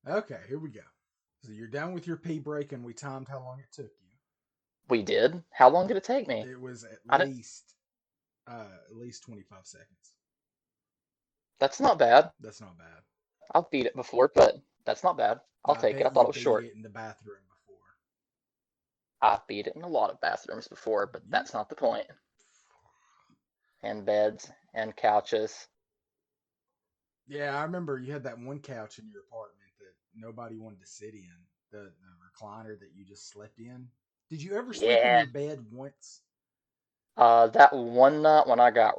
Okay, here we go. So you're done with your pee break, and we timed how long it took We did? How long did it take you. me? It was at I didn't, least at least 25 seconds. that's not bad. That's not bad. I've beat it before, but that's not bad. I'll I take it. I bet thought you it was beat short. it in the bathroom before. I've beat it in a lot of bathrooms before, but You, that's not the point. And beds and couches. yeah, I remember you had that one couch in your apartment that nobody wanted to sit in. The recliner that you just slept in. Did you ever sleep in Yeah. your bed once? That one night when I got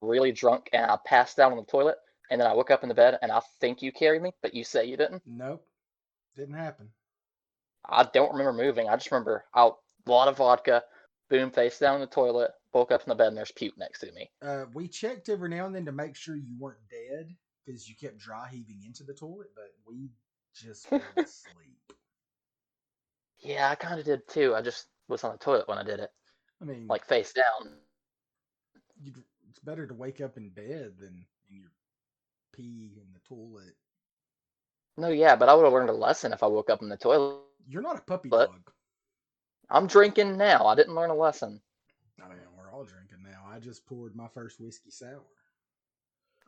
really drunk and I passed out on the toilet, and then I woke up in the bed and I think you carried me, but you say you didn't. Nope, didn't happen. I don't remember moving. I just remember a lot of vodka, boom, face down in the toilet, woke up in the bed and there's puke next to me. We checked every now and then to make sure you weren't dead because you kept dry heaving into the toilet, but we just fell asleep. Yeah, I kind of did too. I just was on the toilet when I did it, I mean, like face down. it's better to wake up in bed than in your pee in the toilet. No, yeah, but I would have learned a lesson if I woke up in the toilet. You're not a puppy dog. I'm drinking now. I didn't learn a lesson. I mean, we're all drinking now. I just poured my first whiskey sour.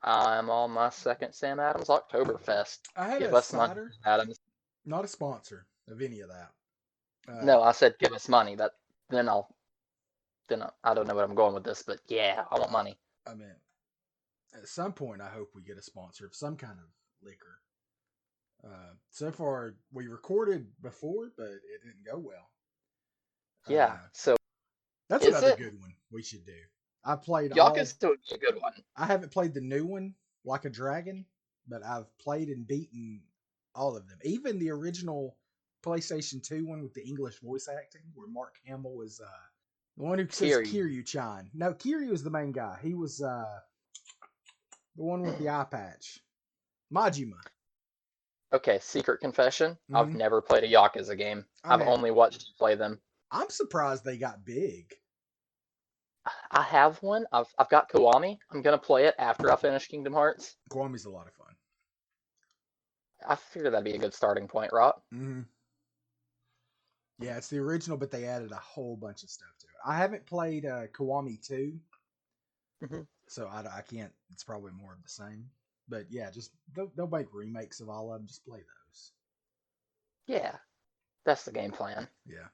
I'm on my second Sam Adams Oktoberfest. I had Give a us money, cider, Adams. not a sponsor of any of that. Uh, No, I said give us money. That then I'll I don't know what I'm going with this, but yeah, I want money. I mean, at some point, I hope we get a sponsor of some kind of liquor. So far, we recorded before, but it didn't go well. Yeah. Uh, So that's is another it? good one we should do. I played all. Yakuza would be a good one. I haven't played the new one, Like a Dragon, but I've played and beaten all of them. Even the original PlayStation 2 one with the English voice acting, where Mark Hamill was the one who says Kiryu. Kiryu-chan. No, Kiryu is the main guy. He was the one with the eye patch. Majima. Okay, secret confession. I've Hmm. never played a Yakuza game. I I've mean, only watched you play them. I'm surprised they got big. I have one. I've got Kiwami. I'm gonna play it after I finish Kingdom Hearts. Kiwami's a lot of fun. I figured that'd be a good starting point, right? Hmm. Yeah, it's the original, but they added a whole bunch of stuff to it. I haven't played Kiwami 2, Hmm. so I can't. It's probably more of the same. But yeah, just they'll make remakes of all of them. Just play those. Yeah, that's the game plan. Yeah.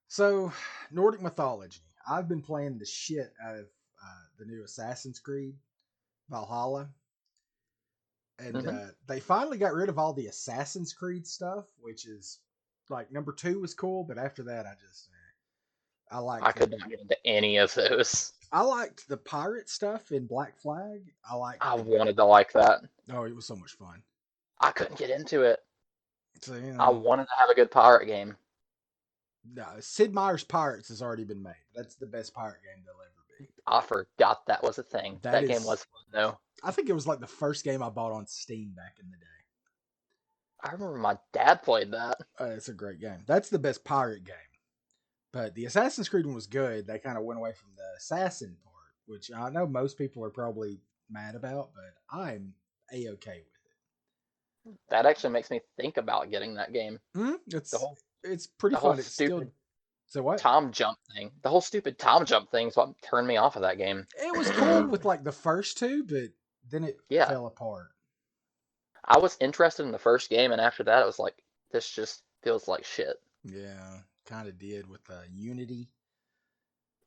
So Nordic mythology. I've been playing the shit out of the new Assassin's Creed Valhalla, and Hmm. they finally got rid of all the Assassin's Creed stuff, which is like number two was cool, but after that, I I liked could not get into any of those. I liked the pirate stuff in Black Flag. I liked I the wanted to like that. oh, it was so much fun. I couldn't get into it. So I wanted to have a good pirate game. no, Sid Meier's Pirates has already been made. That's the best pirate game there'll ever be. I forgot that was a thing. That That game is, was fun though. I think it was like the first game I bought on Steam back in the day. I remember my dad played that. It's a great game. That's the best pirate game. But the Assassin's Creed one was good. They kind of went away from the assassin part, which I know most people are probably mad about, but I'm a okay That actually makes me think about getting that game. with it. The whole It's pretty the whole fun. It's still stupid so what? Tom jump thing. The whole stupid Tom jump thing is what turned me off of that game. It was cool with like the first two, but then it Yeah, fell apart. I was interested in the first game, and after that, it was like this just feels like shit. Yeah, kind of did with Unity.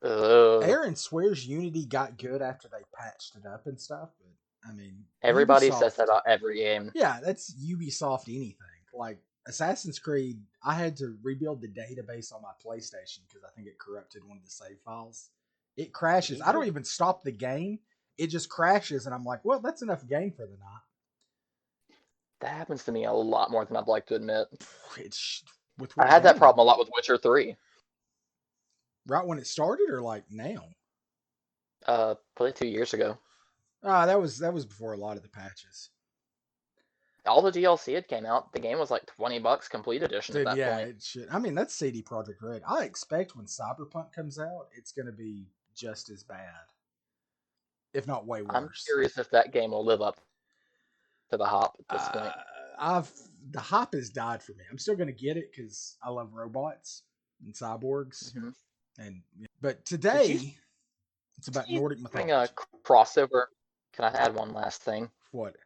Ugh. Aaron swears Unity got good after they patched it up and stuff, but I mean, Everybody says that Ubisoft, about every game. yeah, that's Ubisoft anything. Like Assassin's Creed, I had to rebuild the database on my PlayStation because I think it corrupted one of the save files. It crashes. I don't Jesus. even stop the game. It just crashes, and I'm like, well, that's enough game for the night. That happens to me a lot more than I'd like to admit. It's with I what had that game? problem a lot with Witcher 3. Right when it started, or like now? Probably 2 years ago. Ah, that was before a lot of the patches. All the DLC had came out. The game was like $20 complete edition at Dude, that yeah, point. it should. I mean, that's CD Project Red. I expect when Cyberpunk comes out, it's going to be just as bad, if not way I'm worse. curious if that game will live up to the hop at this Uh, point. the hype has died for me. I'm still gonna get it because I love robots and cyborgs. Mhm. But Did today it's you about see Nordic they're doing a mythology. crossover? Can I add one last thing? What?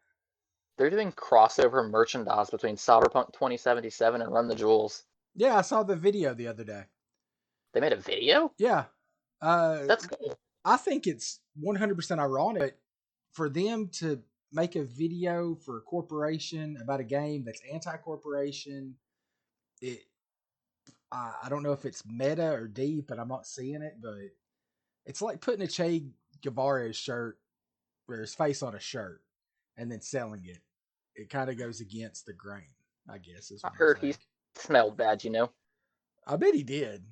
They're doing crossover merchandise between Cyberpunk 2077 and Run the Jewels. Yeah, I saw the video the other day. They made a video? Yeah, uh, That's cool. I think it's 100% ironic for them to make a video for a corporation about a game that's anti-corporation. It, I don't know if it's meta or deep, and I'm not seeing it, but it's like putting a Che Guevara shirt or his face on a shirt and then selling it. It kind of goes against the grain, I guess, is I what I'm heard he saying. smelled bad, you know? I bet he did.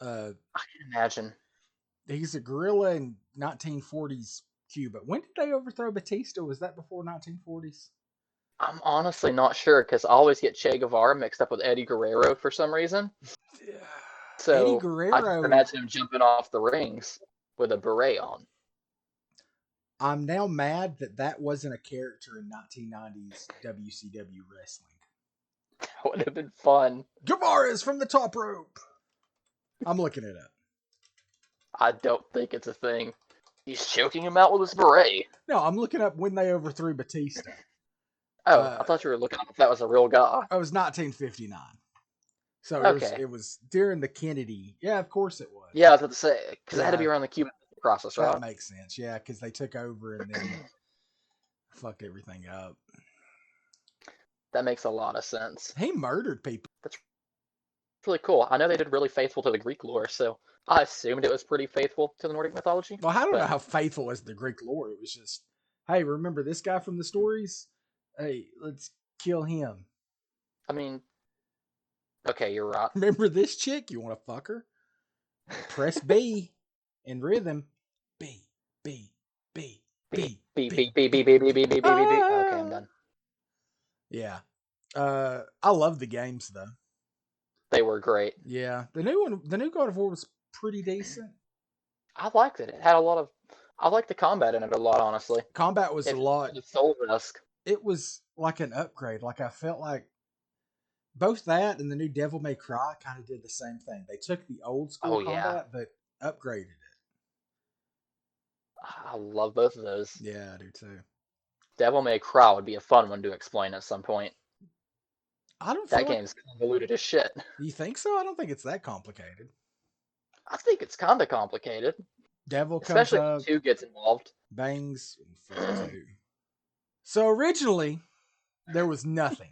I can imagine. He's a gorilla in 1940s Cuba. When did they overthrow Batista? Was that before 1940s? I'm honestly not sure because I always get Che Guevara mixed up with Eddie Guerrero for some reason. Eddie So I just Guerrero. imagine him jumping off the rings with a beret on. I'm now mad that that wasn't a character in 1990s WCW wrestling. That would have been fun. Guevara's from the top rope. I'm looking it up. I don't think it's a thing. He's choking him out with his beret. No, I'm looking up when they overthrew Batista. Oh, I thought you were looking up if that was a real guy. It was 1959. So Okay. it was during the Kennedy. Yeah, of course it was. Yeah, I was about to say, because it had to Yeah. be around the Cuban process, That right? makes sense. Yeah, because they took over and then fucked everything up. That makes a lot of sense. He murdered people. That's really cool. I know they did really faithful to the Greek lore, so I assumed it was pretty faithful to the Nordic mythology. Well, I don't know But how faithful is the Greek lore. It was just, hey, remember this guy from the stories? Hey, let's kill him. I mean, okay, you're right. Remember this chick? You want to fuck her? Press B in rhythm. B, B, B, B, Beep, B. beep, beep, beep, beep, beep, beep, beep, beep, beep. Okay, I'm done. Yeah. I love the games though. They were great. Yeah, the new God of War was pretty decent. I liked it. It had a lot of. I liked the combat in it a lot, honestly. Combat was a It lot. felt soul risk. It was like an upgrade. Like I felt like both that and the new Devil May Cry kind of did the same thing. They took the old school Oh yeah, combat but upgraded it. I love both of those. Yeah, I do too. Devil May Cry would be a fun one to explain at some point. I don't feel That like. game's convoluted as shit. You think so? I don't think it's that complicated. I think it's kind of complicated, Devil comes especially when up, two gets involved. bangs, and fuck two. So originally there was nothing.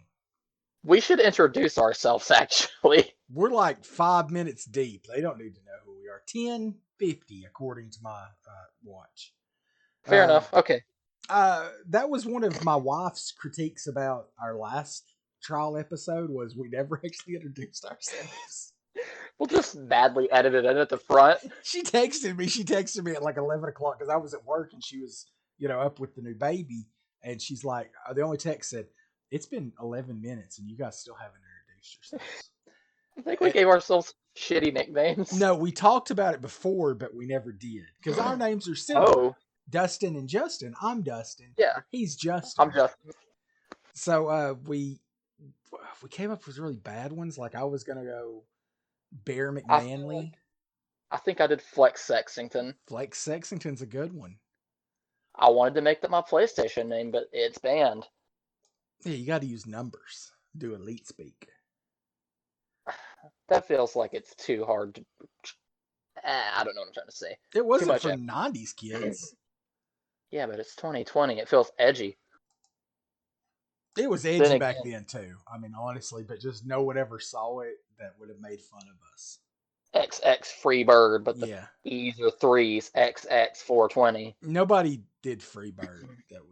We should introduce ourselves, actually. We're like 5 minutes deep. They don't need to know who we are. 10:50 according to my watch. Fair enough. Okay. That was one of my wife's critiques about our last trial episode was we never actually introduced ourselves. We'll just badly edit it in at the front. She texted me at like 11 o'clock because I was at work and she was, up with the new baby. And she's like, the only text said, it's been 11 minutes and you guys still haven't introduced yourselves. I think we gave ourselves shitty nicknames. No, we talked about it before, but we never did because our names are simple. Oh, Dustin and Justin. I'm Dustin. yeah. He's Justin. I'm Justin. So we came up with really bad ones. Like I was gonna go Bear McManley. I think I did Flex Sexington. Flex Sexington's a good one. I wanted to make that my PlayStation name, but it's banned. Yeah, you got to use numbers. Do elite speak. That feels like it's too hard to. I don't know what I'm trying to say. It wasn't much for effort. 90s kids. Yeah, but it's 2020. It feels edgy. It was edgy Then back again- then too. I mean, honestly, but just no one ever saw it that would have made fun of us. XX Freebird, but the Yeah, E's are threes. XX 420. nobody did Freebird that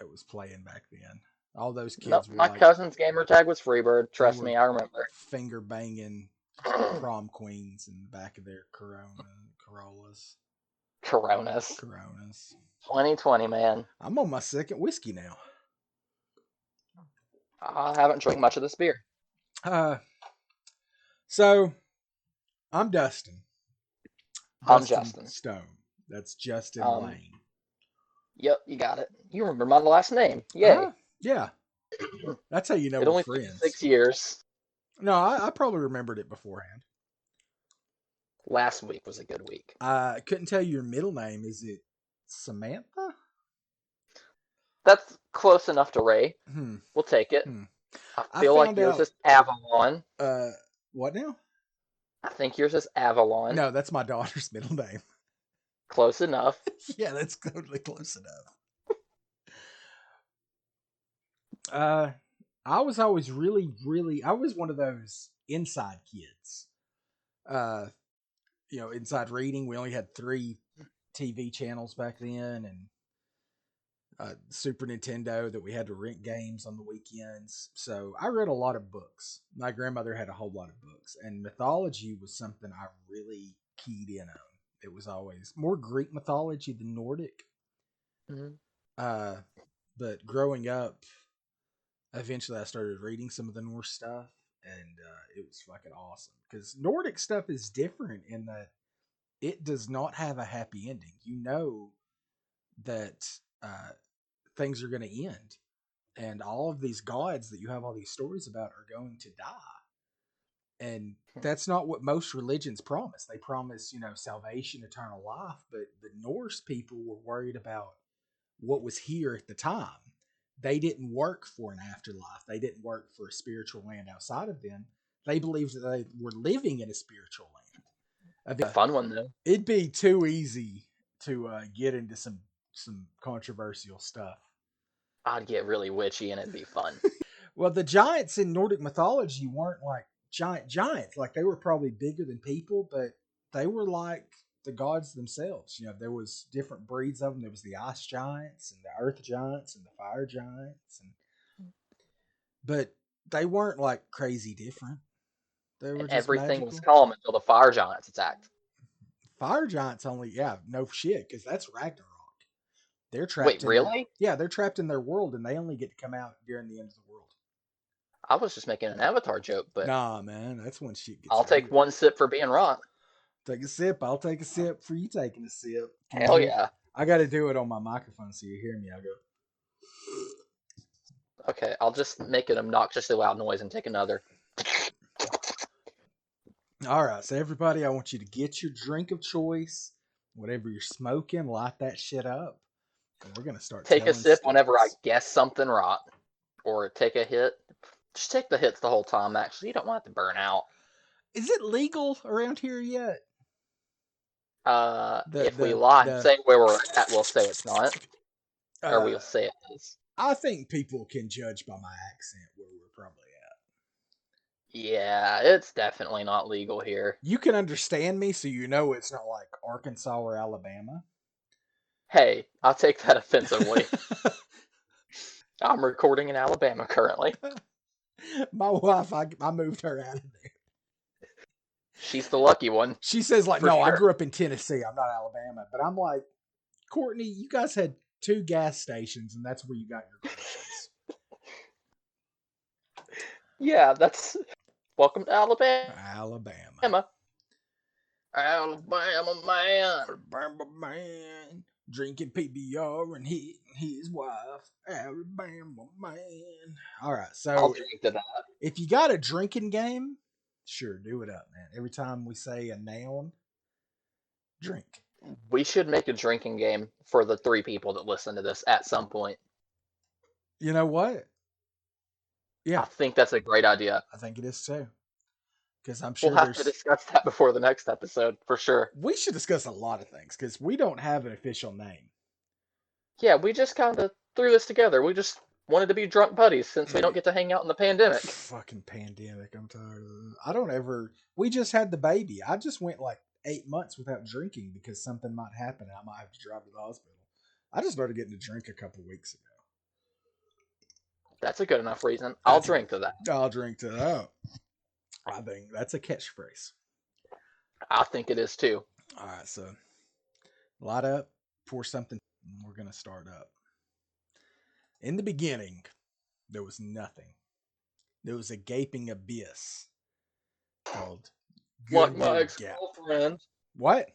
was playing back then. All those kids Nope, were my like cousin's gamer tag was Freebird. Trust were- me, I remember. finger banging prom queens in the back of their Corollas. Coronas. 2020, man. I'm on my second whiskey now. I haven't drank much of this beer. So I'm Dustin. I'm Justin. Stone. That's Justin Um, Lane. Yep, you got it. You remember my last name. Yay. Yeah. That's how you know It we're only took you friends. 6 years. No, I probably remembered it beforehand. Last week was a good week. I couldn't tell you your middle name. Is it Samantha? That's close enough to Ray. Hmm. We'll take it. Hmm. I I feel like found yours out. is Avalon. What now? I think yours is Avalon. No, that's my daughter's middle name. Close enough. Yeah, that's totally close enough. Uh, I was always really. I was one of those inside kids. Uh, inside reading. We only had 3 TV channels back then, and Super Nintendo that we had to rent games on the weekends. So I read a lot of books. My grandmother had a whole lot of books, and mythology was something I really keyed in on. It was always more Greek mythology than Nordic. Mhm. Uh, but growing up, eventually I started reading some of the Norse stuff, and it was fucking awesome. Because Nordic stuff is different in that it does not have a happy ending. You know that uh, things are going to end, and all of these gods that you have all these stories about are going to die. And that's not what most religions promise. They promise, salvation, eternal life, but the Norse people were worried about what was here at the time. They didn't work for an afterlife. They didn't work for a spiritual land outside of them. They believed that they were living in a spiritual land. Fun one though. It'd be too easy to get into some controversial stuff. I'd get really witchy and it'd be fun. Well, the giants in Nordic mythology weren't like giants. Like they were probably bigger than people, but they were like the gods themselves. There was different breeds of them. There was the ice giants and the earth giants and the fire giants, but they weren't like crazy different. They were And just everything was magical. calm until the fire giants attacked. Fire giants only, yeah, no shit, because that's Ragnarok. They're Wait, trapped in their really? yeah, they're trapped in their world, and they only get to come out during the end of the world. I was just making an Avatar joke, but Nah, man, that's when shit gets I'll take real. one sip for being wrong. Take a sip. I'll take a sip for you taking a sip. Can you Hell hear? yeah. I got to do it on my microphone so you hear me. I go. Okay, I'll just make an obnoxiously loud noise and take another. All right, so everybody, I want you to get your drink of choice, whatever you're smoking, light that shit up, and we're gonna start Take a telling sip whenever I stories. guess something right. Or take a hit. Just take the hits the whole time, actually. You don't want it to burn out. Is it legal around here yet? The If we the lie and the. say where we're at, we'll say it's not. Or Uh, we'll say it is. I think people can judge by my accent where we're probably at. Yeah, it's definitely not legal here. You can understand me, so you know it's not like Arkansas or Alabama. Hey, I'll take that offensively. I'm recording in Alabama currently. My wife, I moved her out of there. She's the lucky one, She says, like, for no, I sure. grew up in Tennessee. I'm not Alabama. But I'm like, Courtney, you guys had 2 gas stations, and that's where you got your groceries. Yeah, that's. Welcome to Alabama. Alabama. Alabama man. Alabama man. Drinking PBR and hitting his wife. Alabama man. All right. I'll So drink to that. if you got a drinking game, sure, do it up, man. Every time we say a noun, drink. We should make a drinking game for the 3 people that listen to this at some point. You know what? I Yeah, think that's a great idea. I think it is too. Because I'm We'll sure have to there's. discuss that before the next episode, for sure. We should discuss a lot of things because we don't have an official name. Yeah, we just kind of threw this together. We just wanted to be drunk buddies since we don't get to hang out in the pandemic. Fucking pandemic. I'm tired of it. I don't ever. We just had the baby. I just went like 8 months without drinking because something might happen and I might have to drive to the hospital. I just started getting to drink a couple weeks ago. That's a good enough reason. I'll That's drink to that. I'll drink to that. I think that's a catchphrase. I think it is too. All right, so light up, pour something. And we're gonna start up. In the beginning, there was nothing. There was a gaping abyss called Like my Gundam Gap. ex-girlfriend. What?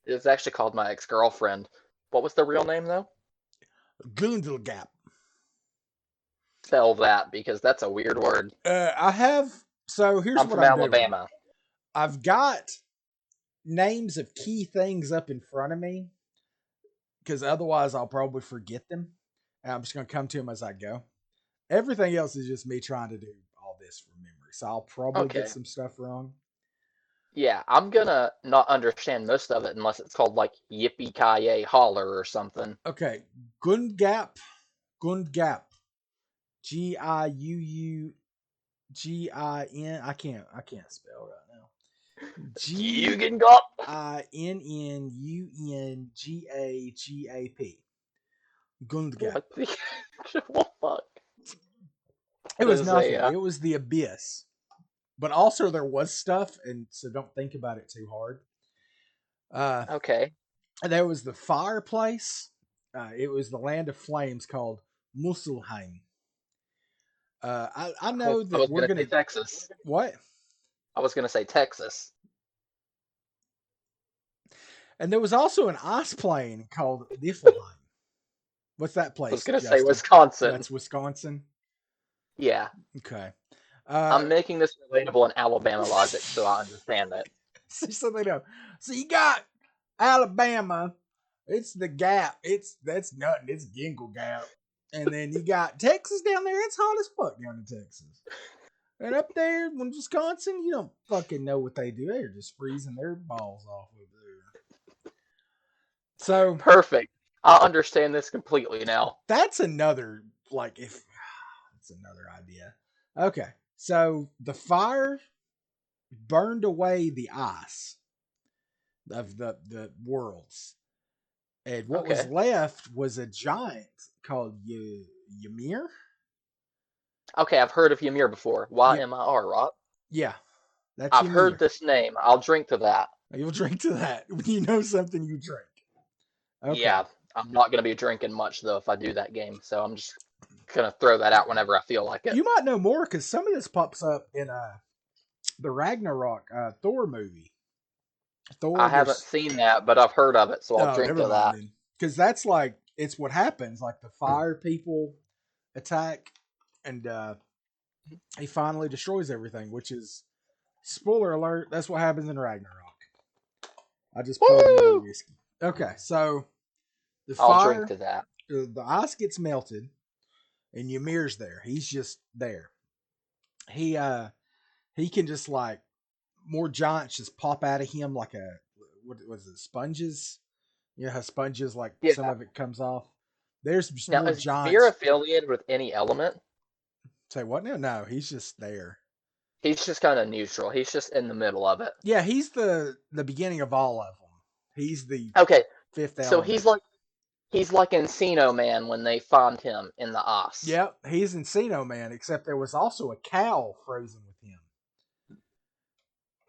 It's actually called my ex-girlfriend. What was the real name though? Gundam Gap. spell that because that's a weird word. I have. So here's I'm what from I'm doing. Alabama. I've got names of key things up in front of me because otherwise I'll probably forget them. And I'm just going to come to them as I go. Everything else is just me trying to do all this from memory. So I'll probably get Okay. some stuff wrong. Yeah, I'm gonna not understand most of it unless it's called like Yippee Ki Holler or something. Okay. Gundgap. Gundgap. Giungin. I can't spell right now. Gugengop. Ginnungagap. Gundgap. What the what the fuck? It That was is nothing. a It was the abyss. But also there was stuff, and so don't think about it too hard. okay. There was the fireplace. It was the land of flames called Muspelheim. I know I that was we're gonna say gonna Texas. what? I was gonna say Texas. And there was also an ice plane called Niflheim. What's that I was place, gonna say Justin? Wisconsin. That's Wisconsin. Yeah. Okay. I'm making this relatable in Alabama logic so I understand it. So they know. So you got Alabama. It's the Gap. That's nothing. It's Gingle Gap. And then you got Texas down there. It's hot as fuck down in Texas. And up there in Wisconsin, you don't fucking know what they do. They're just freezing their balls off over there. So Perfect. I understand this completely now. that's another if that's another idea. Okay. So the fire burned away the ice of the worlds. And what was Okay. left was a giant called Ymir. Okay, I've heard of Ymir before. Yeah, YMIR, right? yeah, that's I've heard Ymir. this name. I'll drink to that. You'll drink to that. When you know something, you drink. Okay. Yeah, I'm not gonna be drinking much though if I do that game, so I'm just gonna throw that out whenever I feel like it. You might know more because some of this pops up in the Ragnarok Thor movie. I Thor haven't was seen that, but I've heard of it, so I'll no, drink never to mind that. then. Because that's like it's what happens. Like the fire people attack, and he finally destroys everything. Which is spoiler alert. That's what happens in Ragnarok. I just poured another Woo! whiskey. Okay, so the I'll drink fire, to that. the ice gets melted, and Ymir's there. He's just there. He he can just like more giants just pop out of him like a what was it sponges? You know how sponges like Yeah. some of it comes off. There's just Now, more is Ymir giants. affiliated with any element? Say what now? No, he's just there. He's just kind of neutral. He's just in the middle of it. Yeah, he's the beginning of all of them. He's the Okay, fifth so element. he's like Encino Man when they find him in the ice. Yep, he's Encino Man, except there was also a cow frozen with him.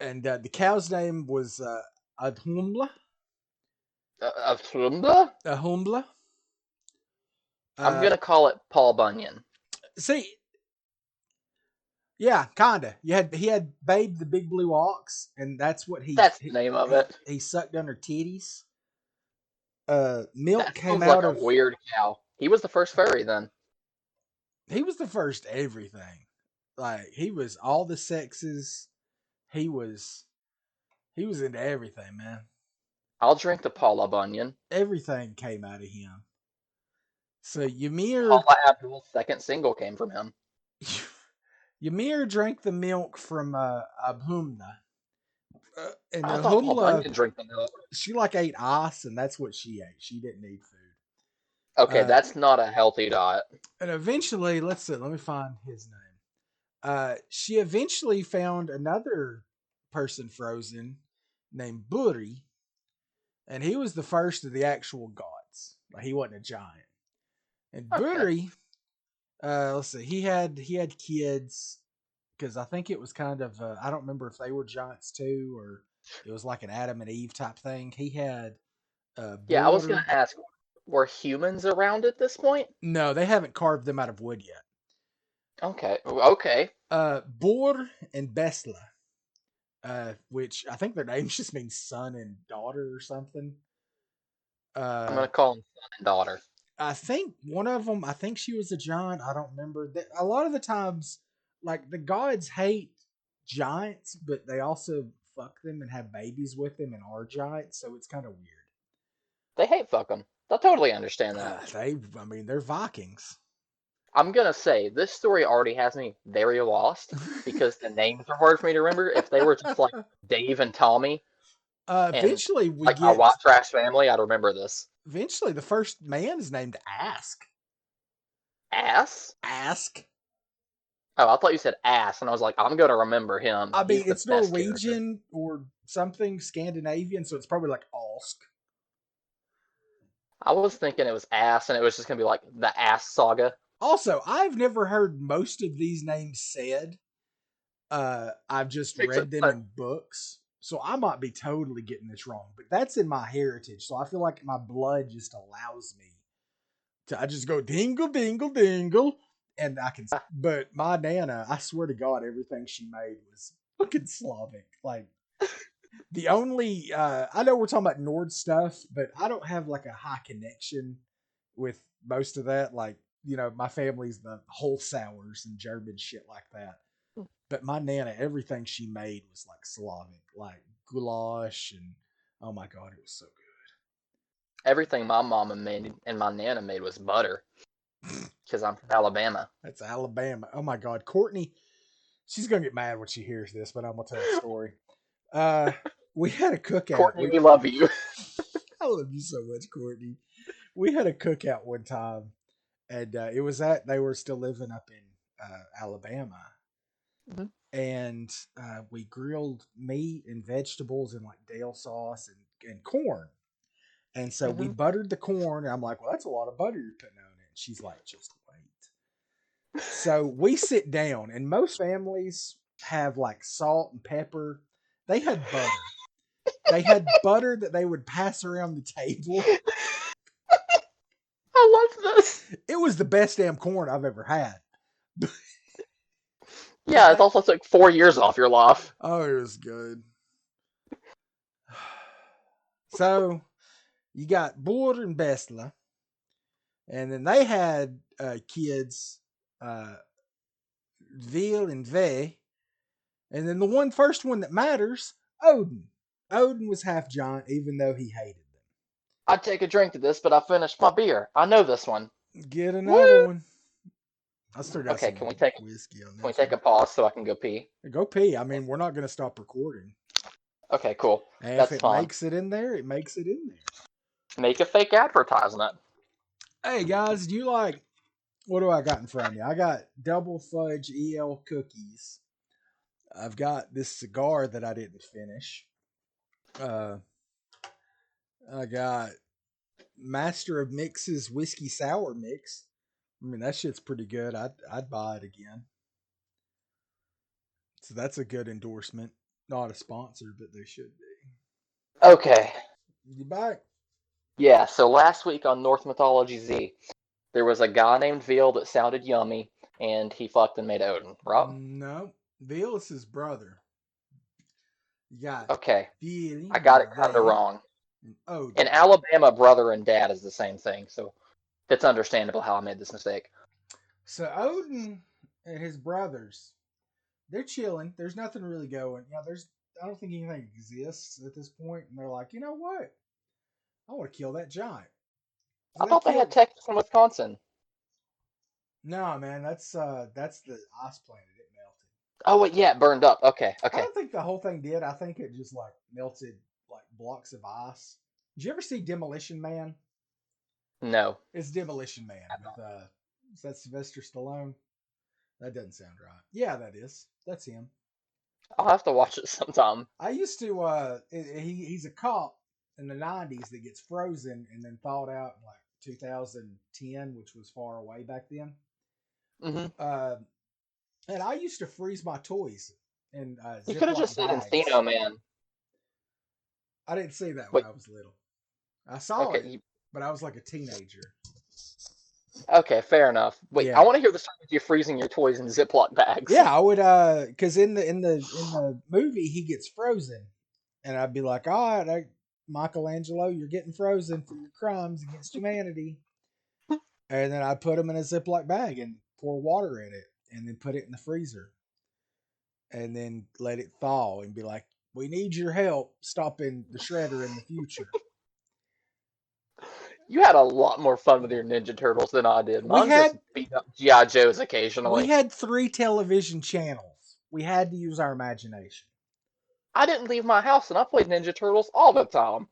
And the cow's name was Adhumbla. Frumba? Adhumbla. I'm gonna call it Paul Bunyan. See, yeah, kinda. He had Babe the Big Blue Ox, and that's what That's the name of it. he sucked on her titties. Milk That came sounds like out a of. weird cow. He was the first furry then. He was the first everything. Like he was all the sexes. He was into everything, man. I'll drink the Paula Bunyan. Everything came out of him. So Ymir Paula Abdul's second single came from him. Ymir drank the milk from Abhumna. And I thought Paul Ahumla, Bunyan drank the milk. she like ate ice, and that's what she ate. She didn't eat food. Okay, that's not a healthy diet. And eventually, let's see. Let me find his name. She eventually found another person frozen named Buri, and he was the first of the actual gods. Like, he wasn't a giant. And Okay. Buri, let's see. He had kids because I think it was kind of I don't remember if they were giants too or it was like an Adam and Eve type thing. He had Yeah, I was Bor. gonna ask, were humans around at this point? No, they haven't carved them out of wood yet. Okay, okay. Bor and Besla, which I think their names just mean son and daughter or something. I'm gonna call him son and daughter. I think one of them. I think she was a giant. I don't remember. A lot of the times, like the gods hate giants, but they also fuck them and have babies with them and are giants. So it's kind of weird. They hate fuck them. I totally understand that. I mean, they're Vikings. I'm gonna say this story already has me very lost because the names are hard for me to remember. If they were just like Dave and Tommy and Eventually, we like my get. White Trash family, I'd remember this. Eventually, the first man is named Ask. Ass? Ask. Oh, I thought you said ass, and I was like, I'm gonna remember him. I mean, He's the it's best character. Norwegian or something Scandinavian, so it's probably like Ask. I was thinking it was ass, and it was just gonna be like the ass saga. Also, I've never heard most of these names said. I've just Makes read it them in books, so I might be totally getting this wrong, but that's in my heritage. So I feel like my blood just allows me to. I just go dingle, dingle, dingle, and I can. But my nana, I swear to God, everything she made was fucking Slavic. Like the only, I know we're talking about Nord stuff, but I don't have like a high connection with most of that. Like my family's the Holzhauers and German shit like that. But my nana, everything she made was like Slavic, like goulash, and oh my god, it was so Everything my mama made and my nana made was butter good. because I'm from Alabama. That's Alabama. Oh my god, Courtney, she's gonna get mad when she hears this, but I'm gonna tell a story. Uh, we had a cookout. Courtney, we love you. I love you so much, Courtney. We had a cookout one time, and it was they were still living up in Alabama, Mhm. and we grilled meat and vegetables and like Dale sauce and corn. And so we Mhm. buttered the corn. And I'm like, well, that's a lot of butter you're putting on it. And she's like, just wait. So we sit down, and most families have like salt and pepper. They had butter. They had butter that they would pass around the table. I love this. It was the best damn corn I've ever had. Yeah, it's also took 4 years off your life. Oh, it was good. So you got Boer and Bestla, and then they had kids, uh, Vil and Ve, and then the first one that matters, Odin. Odin was half giant, even though he hated I'd take a drink of this, but I finished my beer. I know this one. them. Get another Woo! one. I still got Okay, some whiskey on can we this take a one. pause so I can go pee? Go pee. I mean, we're not going to stop recording. Okay, cool. And if That's it fine. makes it in there, it makes it in there. Make a fake advertisement. Hey guys, do you like? What do I got in front of me? I got double fudge EL cookies. I've got this cigar that I didn't finish. Uh, I got Master of Mix's whiskey sour mix. I mean that shit's pretty good. I'd buy it again. So that's a good endorsement. Not a sponsor, but they should be. Okay. You back? Yeah, so last week on North Mythology Z, there was a guy named Veal that sounded yummy, and he fucked and made Odin, right? No. Veal is his brother. You got Okay, Veal I got it and kind of Ve wrong. and Odin. In Alabama, brother and dad is the same thing, so it's understandable how I made this mistake. So Odin and his brothers, they're chilling. There's nothing really going. I don't think anything exists at this point, and they're like, you know what? I want to kill that giant. So I they thought they had killed. Texas and Wisconsin. No, man, that's the ice planet. It melted. Oh, wait, yeah, it burned up. Okay, I okay. don't think the whole thing did. I think it just like melted like blocks of ice. Did you ever see Demolition Man? No. It's Demolition Man with is that Sylvester Stallone? That doesn't sound right. Yeah, that is. That's him. I'll have to watch it sometime. I used to he's a cop in the 90s that gets frozen and then thawed out in like 2010, which was far away back then. Hmm. Uh, and I used to freeze my toys in You could have Ziploc just said bags. Encino Man. I didn't see that when Wait, I was little. I saw okay, it, but I was like a teenager. okay, fair enough. Wait, I Yeah. want to hear the story with you freezing your toys in Ziploc bags. Yeah, I would because in the movie he gets frozen, and I'd be like, all right, Michelangelo, you're getting frozen for your crimes against humanity. and then I'd put them in a Ziploc bag and pour water in it, and then put it in the freezer, and then let it thaw, and be like, "We need your help stopping the shredder in the future." You had a lot more fun with your Ninja Turtles than I did. We Mine just had beat up G.I. Joes we occasionally. had 3 television channels. We had to use our imagination. I didn't leave my house and I played Ninja Turtles all the time.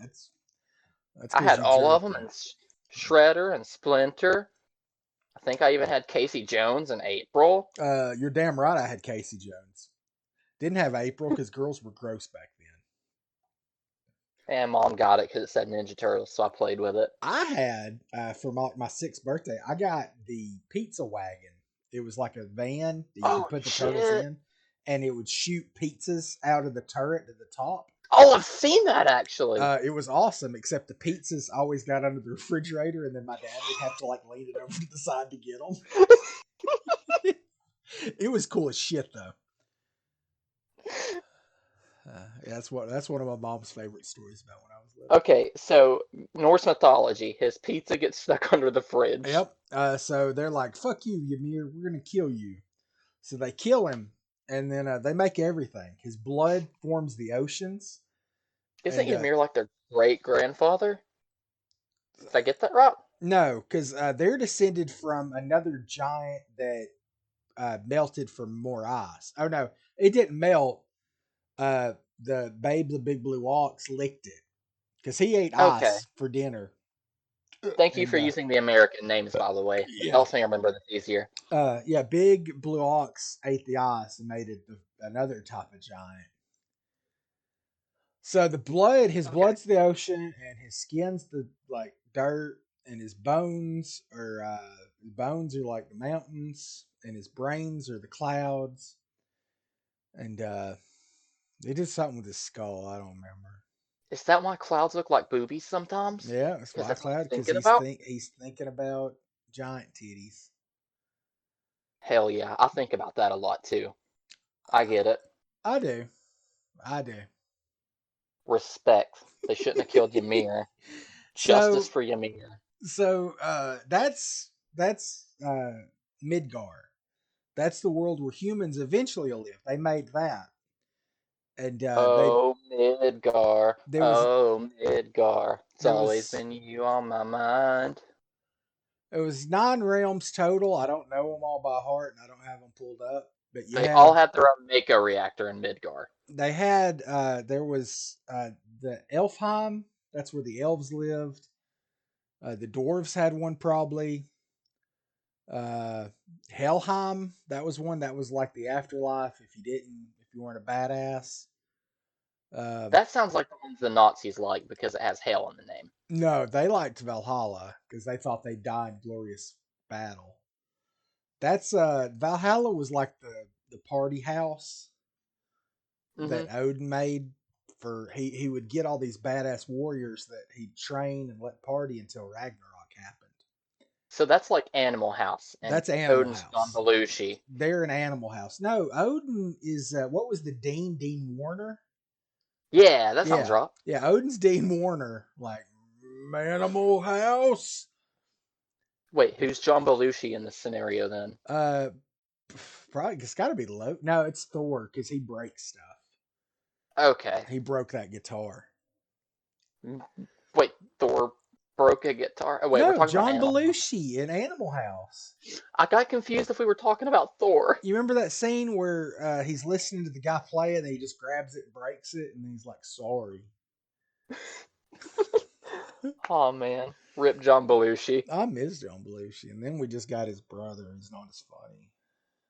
That's that's I because had you all of jerked them them. and Shredder and Splinter. I think I even had Casey Jones and April. You're damn right. I had Casey Jones. Didn't have April because girls were gross back then. And Mom got it because it said Ninja Turtles, so I played with it. I had for my 6th birthday. I got the pizza wagon. It was like a van that you could Oh, put the turtles shit. in, and it would shoot pizzas out of the turret to the top. Oh, I've seen that actually. It was awesome, except the pizzas always got under the refrigerator, and then my dad would have to like lean it over to the side to get them. It was cool as shit though. Yeah, that's one of my mom's favorite stories about when I was little. Okay, so Norse mythology. His pizza gets stuck under the fridge. Yep. So they're like, "Fuck you, Ymir. We're gonna kill you." So they kill him, and then they make everything. His blood forms the oceans, Isn't and Ymir like their great grandfather? Did I get that right? no, because they're descended from another giant that melted from more ice. Oh no, it didn't melt. The Babe the Big Blue Ox licked it because he ate Okay. ice for dinner, Thank you and for using the American names, by the way. It yeah, helps me remember this easier. yeah, Big Blue Ox ate the ice and made it another type of giant. So his Okay. blood's the ocean, and his skin's the like dirt, and his bones are like the mountains, and his brains are the clouds, and they did something with his skull. I don't remember. Is that why clouds look like boobies sometimes? Yeah, that's Because why that's what I'm cloud because thinking about? he's thinking about giant titties. Hell yeah, I think about that a lot too. I get it. I do, I do. Respect. They shouldn't have killed Ymir. Justice so for Ymir. that's Midgar. That's the world where humans eventually will live. They made that, and Oh, Midgar. there was Oh, Midgar. It's there always was been you on my mind. there was 9 realms total. I don't know them all by heart, and I don't have them pulled up. But you They all had had their own Mako reactor in Midgar. they had there was the Elfheim. That's where the elves lived. The dwarves had one probably. Uh, Helheim. That was one that was like the afterlife. If you weren't a badass. Um, That sounds like the ones the Nazis like because it has hell in the name. no, they liked Valhalla because they thought they died glorious battle. That's Valhalla was like the party house Hmm. that Odin made for he would get all these badass warriors that he'd train and let party until Ragnarok happened. So that's like Animal House and That's Animal Odin's John House. Belushi. They're an Animal House. No, Odin is what was the Dean Warner? Yeah, that sounds Yeah, right. yeah. Odin's Dean Warner, like Animal House. Wait, who's John Belushi in this scenario then? Uh, Probably it's got to be low. No, it's Thor because he breaks stuff. Okay. He broke that guitar. Wait, Thor broke a guitar. Oh, wait, we're No, talking about John Animal House. Belushi in Animal House. I got confused if we were talking about Thor. You remember that scene where he's listening to the guy play it and he just grabs it and breaks it and he's like, sorry. Oh man, rip John Belushi. I miss John Belushi. And then we just got his brother. He's not as funny.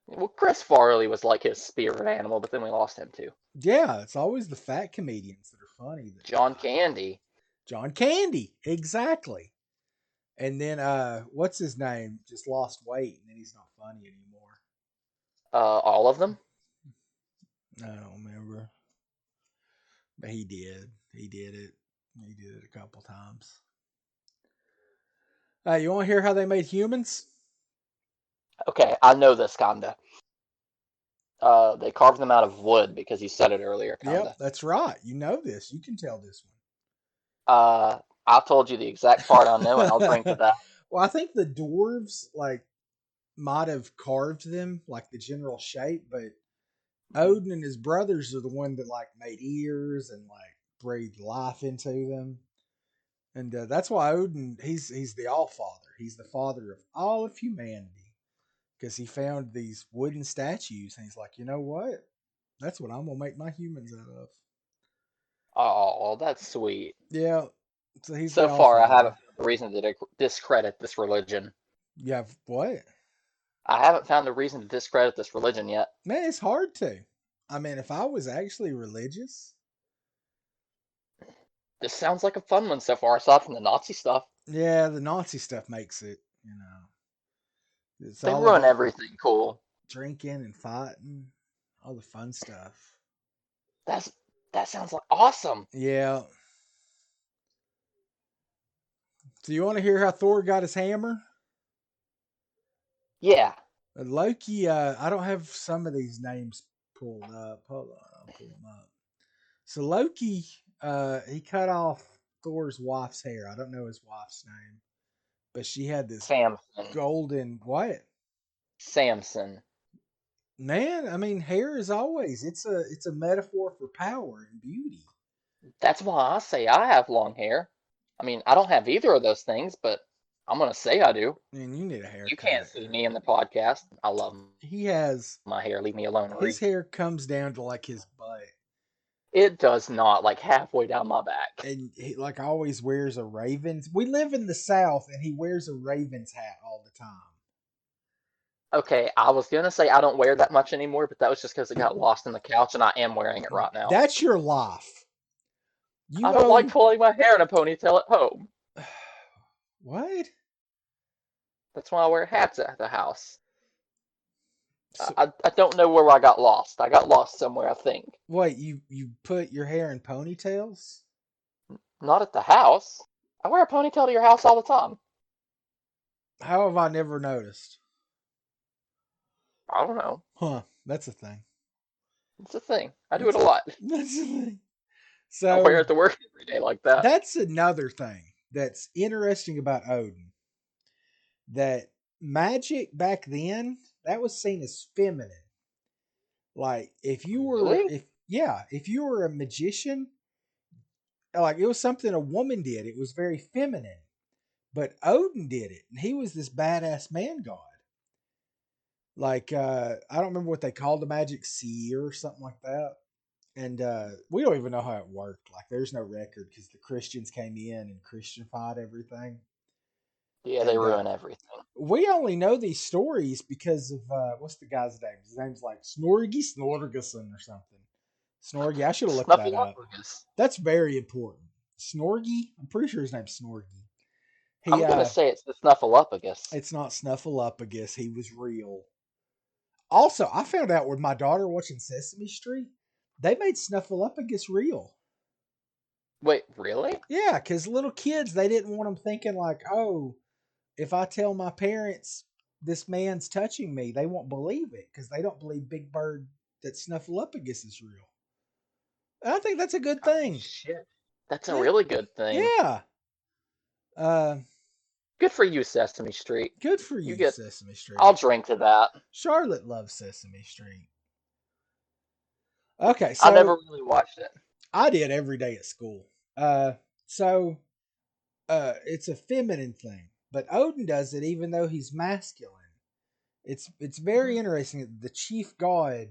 Well, Chris Farley was like his spirit animal, but then we lost him too. Yeah, it's always the fat comedians that are funny that John die. Candy. John Candy, exactly. And then what's his name? Just lost weight and then he's not funny anymore. All of them. I don't remember. But he did. He did it. He did it a couple times. You want to hear how they made humans? Okay, I know this kinda. They carved them out of wood because you said it earlier, Yep, kinda. that's right. You know this. You can tell this one. I told you the exact part I know, and I'll drink to that. Well, I think the dwarves like might have carved them like the general shape, but Mhm. Odin and his brothers are the one that like made ears and like breathed life into them, and that's why Odin he's the All Father. He's the father of all of humanity because he found these wooden statues and he's like, you know what? That's what I'm gonna make my humans out of. Oh, that's sweet. Yeah, so he's the So All far, I Father. haven't found a reason to discredit this religion. You have what? I haven't found a reason to discredit this religion yet. Man, it's hard to. I mean, if I was actually religious, This sounds like a fun one so far, aside from the Nazi stuff. yeah, the Nazi stuff makes it, you know, it's They all ruin about everything cool. drinking and fighting, all the fun stuff. That's that sounds like awesome. Yeah. Do you want to hear how Thor got his hammer? Yeah, Loki, I don't have some of these names pulled up. Hold on, I'll pull them up. So Loki, he cut off Thor's wife's hair. I don't know his wife's name, but she had this Samson. golden what? Samson. Man, I mean, hair is always it's a metaphor for power and beauty. That's why I say I have long hair. I mean, I don't have either of those things, but I'm gonna say I do. And you need a You can't haircut. see me in the podcast. I love He has my hair. Leave me alone, his Reed. hair comes down to like his butt, It does not, like halfway down my back. and he like always wears a Ravens. We live in the South, and he wears a Ravens hat all the time. Okay, I was gonna say I don't wear that much anymore, but that was just because it got lost in the couch, and I am wearing it right now. That's your life. I You don't like own pulling my hair in a ponytail at home. what? That's why I wear hats at the house. So, I don't know where I got lost. I got lost somewhere, I think. wait, you put your hair in ponytails? Not at the house. I wear a ponytail to your house all the time. How have I never noticed? I don't know. Huh? That's a thing. It's a thing. I do it That's a lot. that's a thing. I wear So it to work every day like that. that's another thing that's interesting about Odin. That magic back then that was seen as feminine. Like if you were Really? if yeah, if you were a magician, like it was something a woman did. It was very feminine. But Odin did it, and he was this badass man god. Like I don't remember what they called the magic seer or something like that. And we don't even know how it worked. Like there's no record because the Christians came in and Christianified everything. Yeah, they And ruin everything. we only know these stories because of what's the guy's name? His name's like Snorgy Snorgerson or something. Snorgy. I should have looked that up. Snuffleupagus. That's very important. Snorgy. I'm pretty sure his name's Snorgy. He I'm gonna say it's the Snuffleupagus. it's not Snuffleupagus. He was real. Also, I found out with my daughter watching Sesame Street, they made Snuffleupagus real. Wait, really? Yeah, because little kids, they didn't want them thinking like, oh, if I tell my parents this man's touching me, they won't believe it because they don't believe Big Bird that Snuffleupagus is real. And I think that's a good Oh thing. shit. That's a Yeah, really good thing. yeah. Uh, Good for you, Sesame Street. good for You you, get. Sesame I'll Street. drink to that. Charlotte loves Sesame Street. Okay, I never so really watched it. I did every day at school. So it's a feminine thing, but Odin does it even though he's masculine. It's very interesting that the chief god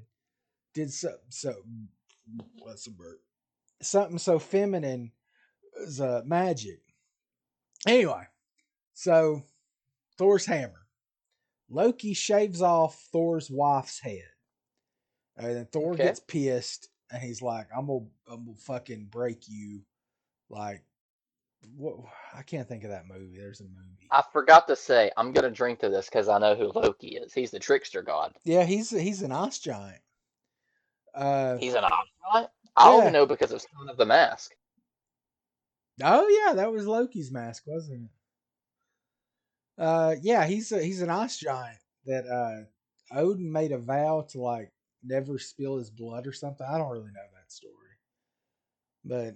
did what's the word? Something so feminine as magic. Anyway, so Thor's hammer. Loki shaves off Thor's wife's head, and then Thor Okay. gets pissed, and he's like, I'm gonna fucking break you." Like, what? I can't think of that movie. There's a movie. I forgot to say, I'm gonna drink to this because I know who Loki is. He's the trickster god. Yeah, he's an ice giant. Uh, He's an Osprey. I only yeah. know because of Son of the Mask. Oh yeah, that was Loki's mask, wasn't it? Yeah, he's an ice giant that Odin made a vow to like never spill his blood or something. I don't really know that story, but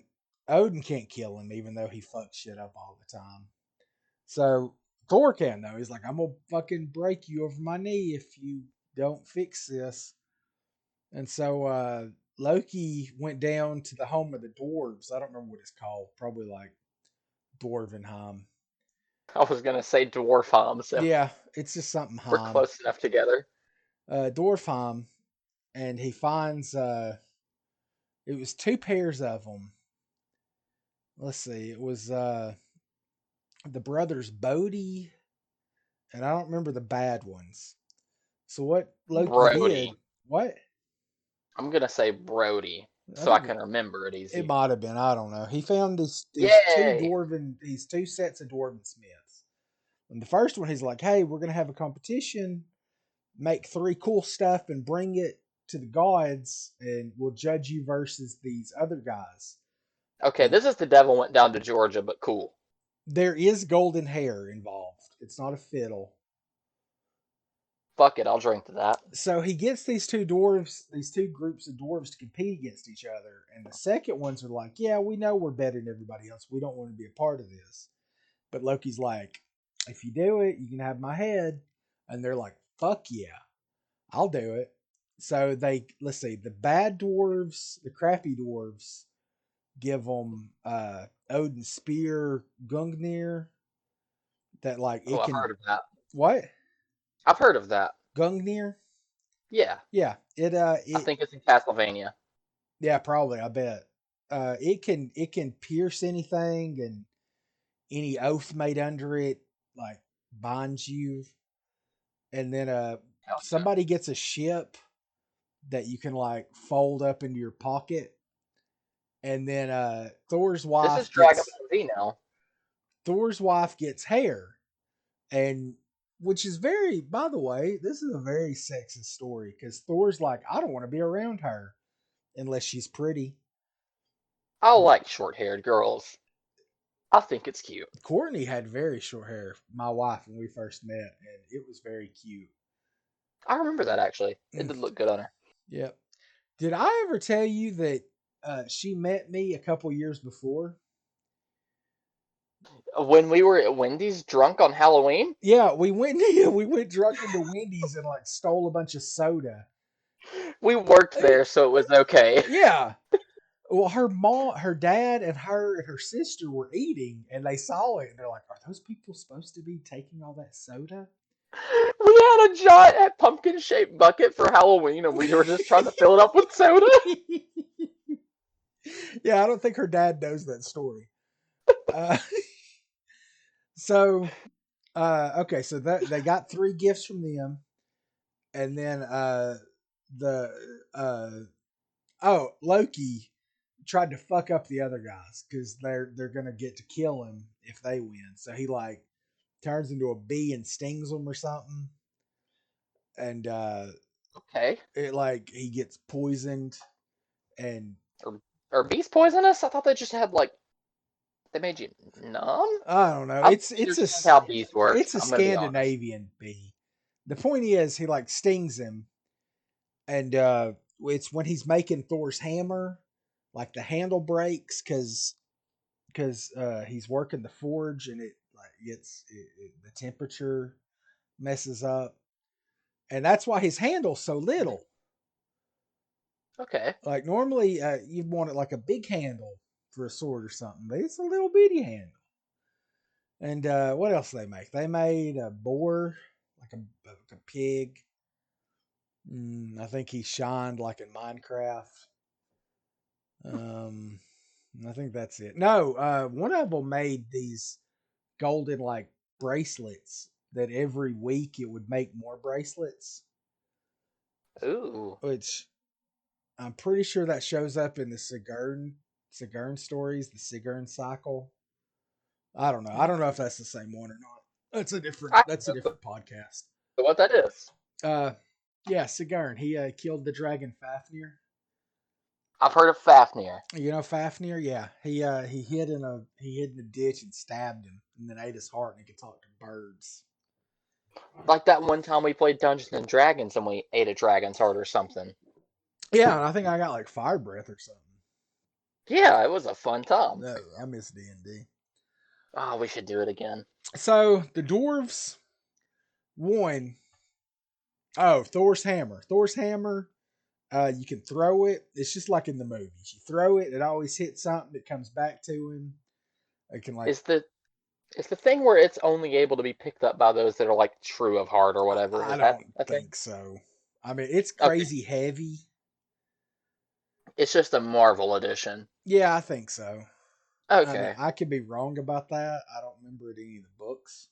Odin can't kill him, even though he fucks shit up all the time. So Thor can though. He's like, I'm gonna fucking break you over my knee if you don't fix this. And so Loki went down to the home of the dwarves. I don't remember what it's called. Probably like Dwarvenheim. I was gonna say Dwarfam, so Yeah, it's just something we're Heim. close enough together. Dwarfheim, and he finds it was two pairs of them. Let's see, it was the brothers Bodhi, and I don't remember the bad ones. So what Loki Brody. did? What? I'm gonna say Brody, I so I think can remember it it easy. might have been. I don't know. He found Yay! these two sets of dwarven smiths. And the first one, he's like, "Hey, we're gonna have a competition. Make three cool stuff and bring it to the gods, and we'll judge you versus these other guys." Okay, And this is the devil went down to Georgia, but cool. there is golden hair involved. It's not a fiddle. Fuck it, I'll drink to that. So he gets these two dwarves, these two groups of dwarves to compete against each other. And the second ones are like, yeah, we know we're better than everybody else. We don't want to be a part of this. But Loki's like, if you do it, you can have my head. And they're like, fuck yeah, I'll do it. So let's see, the bad dwarves, the crappy dwarves, give them Odin's spear Gungnir that like Oh, it I've can heard of that. what I've heard of that. Gungnir? Yeah, Yeah, I think it's in Castlevania. yeah, probably. I bet it can pierce anything, and any oath made under it like binds you. And then Gotcha. somebody gets a ship that you can like fold up into your pocket. And then This is Dragon Ball Z now. Thor's wife gets hair, and which is very, by the way, this is a very sexist story because Thor's like, I don't want to be around her unless she's pretty. I like short-haired girls. I think it's cute. Courtney had very short hair, my wife, when we first met, and it was very cute. I remember that actually. It Mm, did look good on her. yep. Did I ever tell you that she met me a couple years before? When we were at Wendy's drunk on Halloween, Yeah, we went we went drunk into Wendy's and like stole a bunch of soda. we worked there, so it was okay. Yeah. Well, her mom, her dad, and her sister were eating, and they saw it, and they're like, "Are those people supposed to be taking all that soda?" We had a giant pumpkin-shaped bucket for Halloween, and we were just trying to fill it up with soda. Yeah, I don't think her dad knows that story. Uh, so, okay, so that they got three gifts from them, and then the Loki tried to fuck up the other guys because they're gonna get to kill him if they win. So he like turns into a bee and stings them or something, and Okay. it like he gets poisoned, and Are bees poisonous? I thought they just had like they made you numb. I don't know. I don't understand how bees work. It's a I'm gonna be honest. Scandinavian bee. The point is, he like stings him, and it's when he's making Thor's hammer, like the handle breaks because he's working the forge, and it like the temperature messes up, and that's why his handle's so little. Okay. Like normally, you'd want it like a big handle for a sword or something, but it's a little bitty handle. And what else they make? They made a boar, like a pig. I think he shined like in Minecraft. Um, I think that's it. No, one of them made these golden like bracelets that every week it would make more bracelets, Ooh. which I'm pretty sure that shows up in the Sigurn stories, the Sigurn cycle. I don't know. I don't know if that's the same one or not. I That's a don't know different podcast. what that is. Uh, yeah, Sigurn. He killed the dragon Fafnir. I've heard of Fafnir. You know Fafnir? Yeah. He hid in a ditch and stabbed him, and then ate his heart, and he could talk to birds. Like that one time we played Dungeons and Dragons and we ate a dragon's heart or something. Yeah, and I think I got like fire breath or something. Yeah, it was a fun time. No, I miss D&D. Oh, we should do it again. So the dwarves won. Oh, Thor's hammer. Thor's hammer. You can throw it. It's just like in the movies. You throw it. It always hits something that comes back to him. It can like. Is the thing where it's only able to be picked up by those that are like true of heart or whatever? I Is that don't a thing? think so. I mean, it's Okay, crazy heavy. it's just a Marvel edition. Yeah, I think so. I mean, Okay, I could be wrong about that. I don't remember it in any of the books.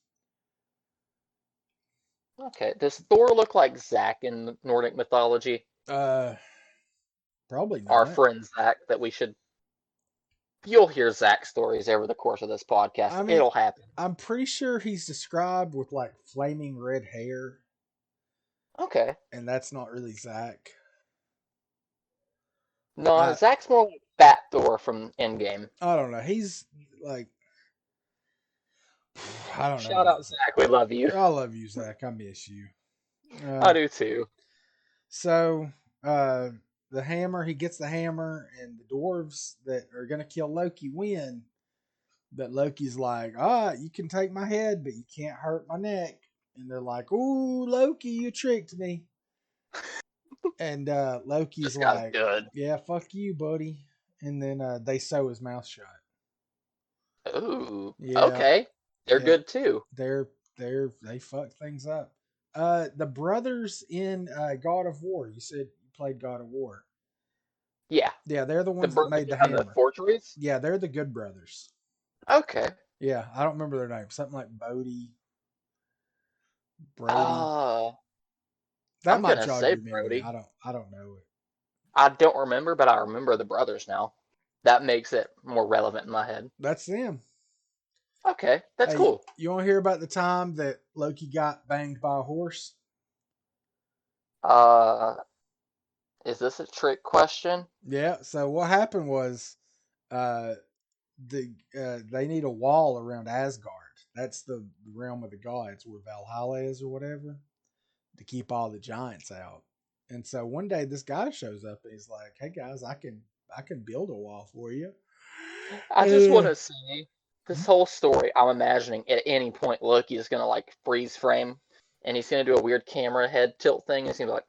okay. Does Thor look like Zack in Nordic mythology? Uh, Probably Our not. friend Zack that we should. You'll hear Zack stories over the course of this podcast. I mean, It'll happen. I'm pretty sure he's described with like flaming red hair, Okay. and that's not really Zach. No, I Zack's more like Fat Thor from Endgame. I don't know. He's like I don't know Shout about out Zach. Zack, we love you. I love you, Zach. I miss you. I Uh, do too. so uh, the hammer, he gets the hammer, and the dwarves that are gonna kill Loki win. But Loki's like, you can take my head, but you can't hurt my neck. And they're like, ooh, Loki, you tricked me. And Loki's This guy's like, good. yeah, fuck you, buddy. And then they sew his mouth shut. Ooh, Yeah, okay. They're yeah, good too. they fuck things up. The brothers in God of War. You said you played God of War. Yeah. Yeah, they're the The ones that brothers made the behind the hammer. forgeries? Yeah, they're the good brothers. Okay. Yeah, I don't remember their name. Something like Bodie, Brody. Uh, That I'm might gonna jog say your memory. Brody. I don't know it. I don't remember, but I remember the brothers now. That makes it more relevant in my head. That's them. Okay, that's Hey, cool. you want to hear about the time that Loki got banged by a horse? Uh, is this a trick question? Yeah. So what happened was, uh, they need a wall around Asgard. That's the realm of the gods, where Valhalla is, or whatever, to keep all the giants out. And so one day this guy shows up and he's like, "Hey guys, I can build a wall for you." I just want Uh, to say, this whole story, I'm imagining at any point Loki is gonna like freeze frame, and he's gonna do a weird camera head tilt thing, and he's gonna be like,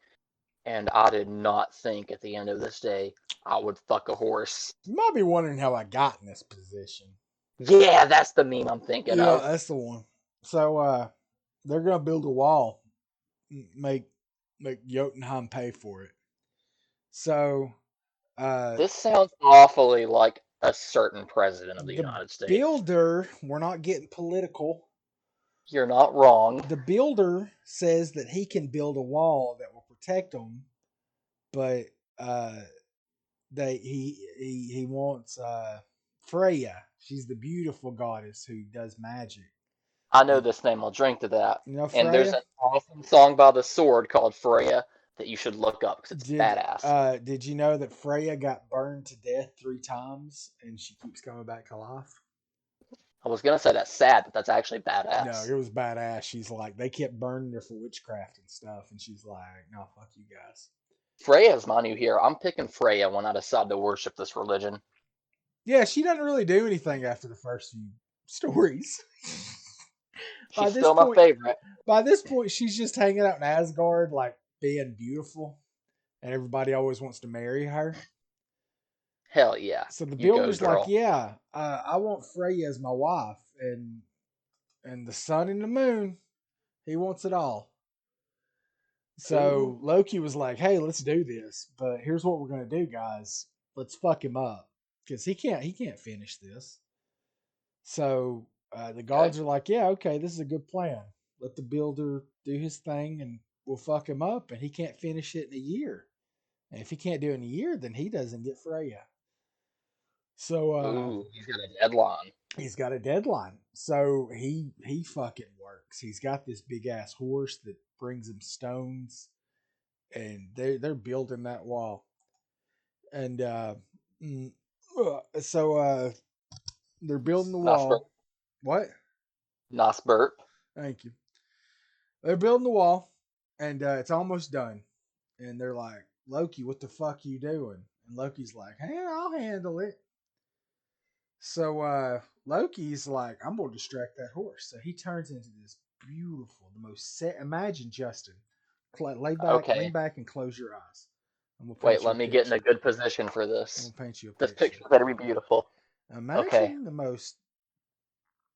"And I did not think at the end of this day I would fuck a horse." you might be wondering how I got in this position. Yeah, that's the meme I'm thinking Yeah, of. that's the one. So they're gonna build a wall, make Jotunheim pay for it. So uh, This sounds awfully like a certain president of the the United States. builder, we're not getting political. You're not wrong. The builder says that he can build a wall that will protect them, but uh, he wants Freya. She's the beautiful goddess who does magic. I know And this name. I'll drink to that. you know And there's Freya? an awesome song by The Sword called Freya that you should look up because it's badass. Did you know that Freya got burned to death 3 times and she keeps coming back to life? I was gonna say that's sad, but that's actually No, badass. it was badass. She's like, they kept burning her for witchcraft and stuff, and she's like, no, fuck you guys. Freya's my new hero. I'm picking Freya when I decide to worship this religion. Yeah, she doesn't really do anything after the first few stories. by She's this still my point, favorite. by this point, she's just hanging out in Asgard, like being beautiful, and everybody always wants to marry her. Hell yeah. So the You go, builder's like, girl. yeah, I want Freya as my wife, and the sun and the moon, he wants it all. Ooh. So Loki was like, "Hey, let's do this, but here's what we're gonna do, guys. Let's fuck him up because he can't finish this." So the Okay. gods are like, "Yeah, okay, this is a good plan. Let the builder do his thing, and we'll fuck him up, and he can't finish it in a year. And if he can't do it in a year, then he doesn't get Freya." So Ooh, he's got a deadline. he's got a deadline. So he fucking works. He's got this big ass horse that brings him stones, and they're building that wall. And mm, so they're building the Nice burp. wall. What? Nice burp. Thank you. They're building the wall, and it's almost done. And they're like, Loki, what the fuck are you doing? And Loki's like, hey, I'll handle it. So Loki's like, I'm gonna distract that horse. So he turns into this beautiful, the most set. Imagine Justin, lay back, lean Okay. back, and close your eyes. I'm gonna Wait, paint you let a me get in a picture. good position for I'm this. gonna paint you a This picture. picture better be beautiful. Okay. Imagine the most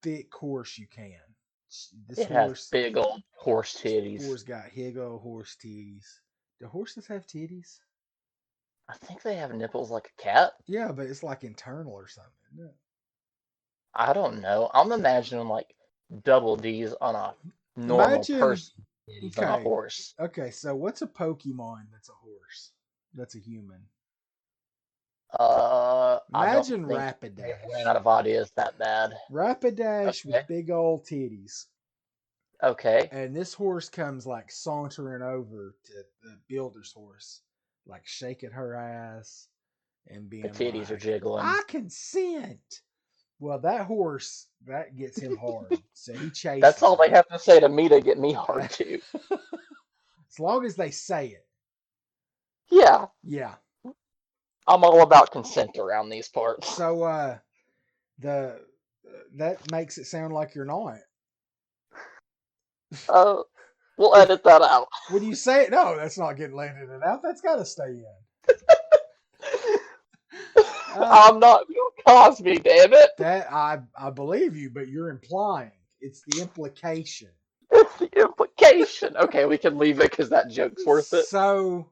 thick horse you can. This It has horse, big old horse this titties. horse got higgo horse titties. Do horses have titties? I think they have nipples like a cat. Yeah, but it's like internal or something, isn't it? I don't know. I'm imagining like double D's on a normal Imagine. person titties on a Okay, horse. okay. So what's a Pokemon that's a horse? That's a human. I don't Imagine think they ran out Rapidash. of ideas that bad. Rapidash Okay. with big old titties. Okay. And this horse comes like sauntering over to the builder's horse, like shaking her ass and The being titties are like, jiggling. I consent. Well, that horse, that gets him hard. So he That's chases all they her. have to say to me to get me hard too. As long as they say it. Yeah, Yeah. I'm all about consent around these parts. So the that makes it sound like you're not. Uh, we'll edit that out. When you say it, no, that's not getting landed it out. That's got to stay in. Uh, I'm not Bill Cosby, damn it. that I believe you, but you're implying. It's the implication. It's the implication. Okay, we can leave it because that joke's worth it. So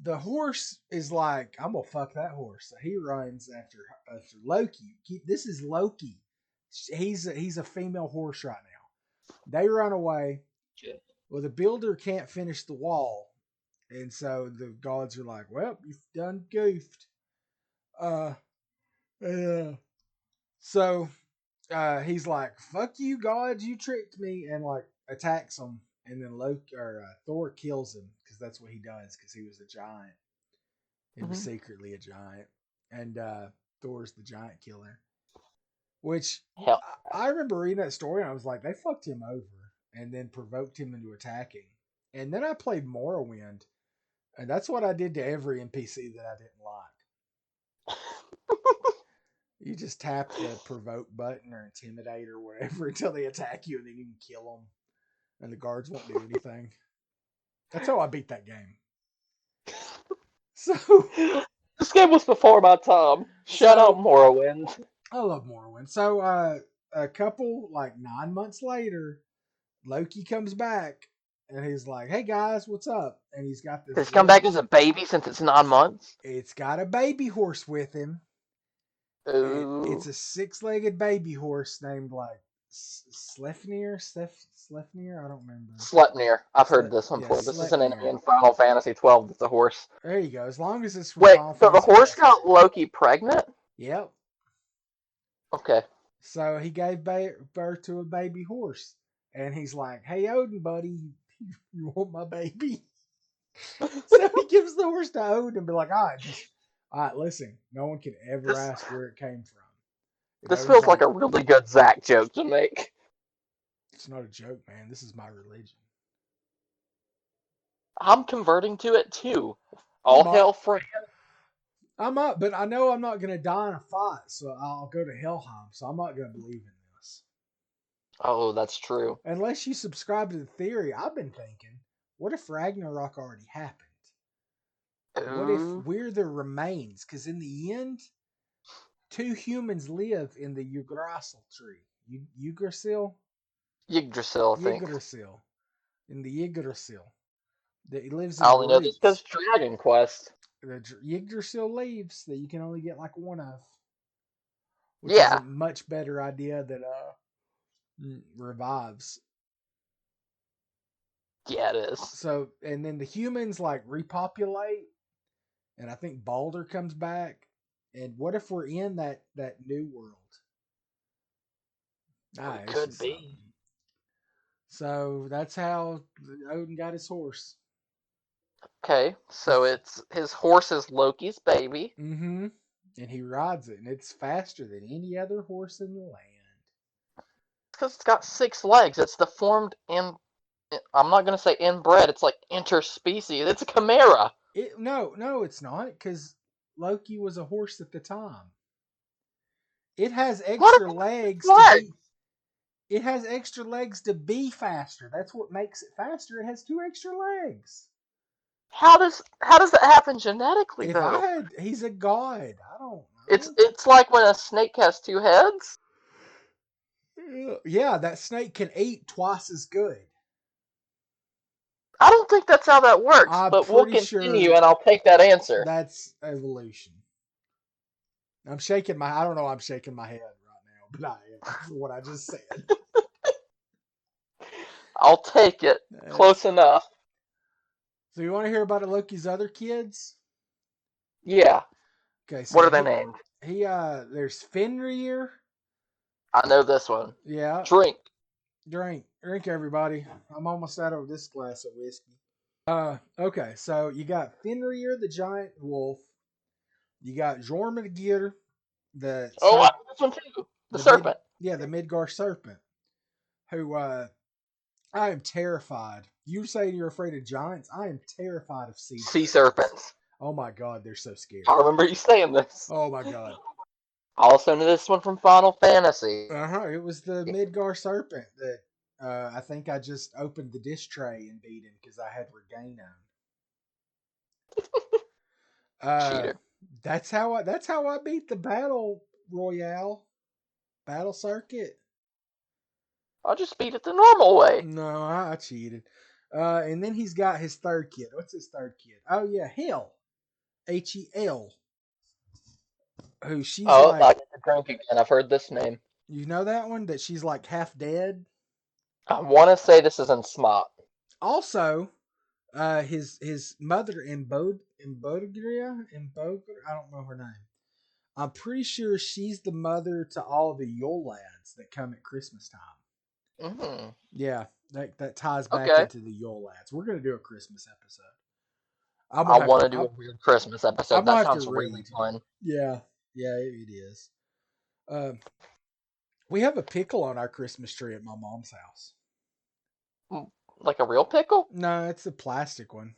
the horse is like, I'm gonna fuck that horse. So he runs after Loki. This is Loki. He's a female horse right now. They run away. Well, the builder can't finish the wall, and so the gods are like, "Well, you've done goofed." Uh, uh so he's like, "Fuck you, gods! You tricked me!" and like attacks them. And then Loki or Thor kills him because that's what he does because he was a giant. He was Mm-hmm. secretly a giant, and Thor's the giant killer. Which Hell, I remember reading that story, and I was like, they fucked him over, and then provoked him into attacking. And then I played Morrowind, and that's what I did to every NPC that I didn't like. You just tap the provoke button or intimidate or whatever until they attack you, and then you can kill them, and the guards won't do anything. That's how I beat that game. So this game was before my time. Shout out so Morrowind. I love Morrowind. So a couple like 9 months later, Loki comes back and he's like, "Hey guys, what's up?" And he's got this Has he come little. back as a baby since it's 9 months? It's got a baby horse with him. It's Ooh. a six-legged baby horse named like Sleipnir. I don't remember. Sleipnir. I've heard this one Yeah, before. This is an enemy Sleipnir. in Final Fantasy 12 that's a horse. There you go. As long as it's from Wait, Final so the Fantasy horse 12. got Loki pregnant? Yep. Okay. So he gave birth to a baby horse, and he's like, "Hey Odin, buddy, you want my baby?" So he gives the horse to Odin and be like, all right, listen, no one can ever This ask where it came from. And this Odin's feels like like, a really good Zach joke to make. it's not a joke, man. This is my religion. I'm converting to it too. All I'm hail up. Freya. I'm up, but I know I'm not going to die in a fight, so I'll go to Helheim. So I'm not going to believe in this. Oh, that's true. Unless you subscribe to the theory, I've been thinking, what if Ragnarok already happened? What if Ooh. we're the remains? Because in the end, two humans live in the Yggdrasil tree. Yggdrasil? Yggdrasil, I think. Yggdrasil. In the Yggdrasil. That lives I in only know this because roots. Dragon Quest. The Yggdrasil leaves that you can only get like one of. Which is a Yeah. much better idea that revives. Yeah, it is. So and then the humans like repopulate, and I think Balder comes back. And what if we're in that new world? We It's could just something. be. So that's how Odin got his horse. Okay, so it's his horse is Loki's baby. Mm-hmm. And he rides it, and it's faster than any other horse in the land. Because it's got 6 legs. It's deformed in. I'm not gonna say inbred. It's like interspecies. It's a chimera. No, it's not, because Loki was a horse at the time. It has What extra are legs to flags? be. It has extra legs to be faster. That's what makes it faster. It has two extra legs. How does that happen genetically If I though? had, he's a god. I don't It's know. it's like when a snake has two heads. Yeah, that snake can eat twice as good. I don't think that's how that works, I'm but we'll pretty continue sure and I'll take that answer. that's evolution. I'm shaking my. I don't know. I'm shaking my head right now, but I am for what I just said. I'll take it. That's, Close enough. so you want to hear about Loki's other kids? Yeah. Okay, What so are they named? there's Fenrir. I know this one. Yeah, Drink. drink, everybody. I'm almost out of this glass of whiskey. Okay, so you got Fenrir the giant wolf. You got Jormungandr, the Oh, I serp, know this one too. The the mid, serpent. yeah, the Midgar serpent. Who I am terrified. You say you're afraid of giants. I am terrified of sea Sea serpents. serpents. Oh my god, they're so scary. I remember you saying this. Oh my god. I also know this one from Final Fantasy. It was the Midgar serpent that I think I just opened the dish tray and beat him because I had Regain on. Uh, Cheater. that's how I beat the battle royale battle circuit. I'll just beat it the normal way. No, I cheated. And then he's got his third kid. What's his third kid? Oh yeah, Hel. Hel. Who she's Oh, I like, get to drink again. I've heard this name. you know that one that she's like half dead. I want to say this is in Smart. Also, his mother Embodria, I don't know her name. I'm pretty sure she's the mother to all the Yule lads that come at Christmas time. Mm. Yeah, that ties back Okay. into the Yule lads. We're gonna do a Christmas episode. I'm I gonna have want to. to do a weird Christmas I'm episode. gonna That have to sounds really read. fun. Yeah, yeah, it is. We have a pickle on our Christmas tree at my mom's house. Like a real pickle? No, it's a plastic one.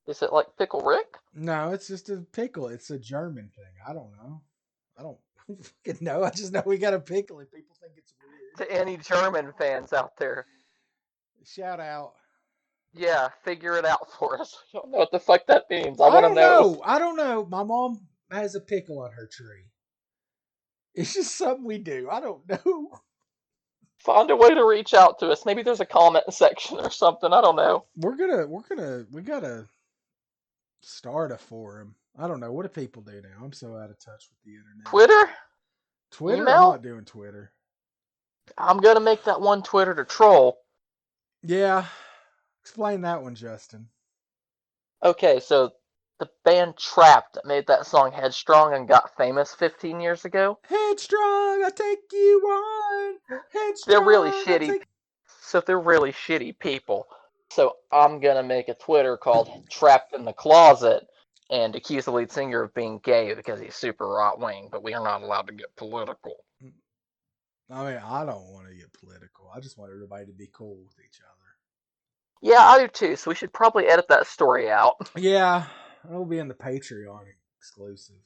Is it like Pickle Rick? No, it's just a pickle. It's a German thing. I don't know. I don't fucking know. I just know we got a pickle and people think it's weird. To any German fans out there, Shout out. yeah, figure it out for us. I don't know what the fuck that means. I I want to don't know. know. I don't know. My mom has a pickle on her tree. It's just something we do. I don't know. Find a way to reach out to us. Maybe there's a comment section or something. I don't know. We gotta start a forum. I don't know. What do people do now? I'm so out of touch with the internet. Twitter? Twitter? I'm Email? not doing Twitter. I'm going to make that one Twitter to troll. Yeah. Explain that one, Justin. Okay, so the band Trapped that made that song Headstrong and got famous 15 years ago. Headstrong, I take you on. Headstrong, They're really I shitty. take. So they're really shitty people. So I'm going to make a Twitter called Trapped in the Closet and accuse the lead singer of being gay because he's super right wing, but we are not allowed to get political. I mean, I don't want to get political. I just want everybody to be cool with each other. Yeah, I do too, so we should probably edit that story out. Yeah, it'll be in the Patreon exclusive.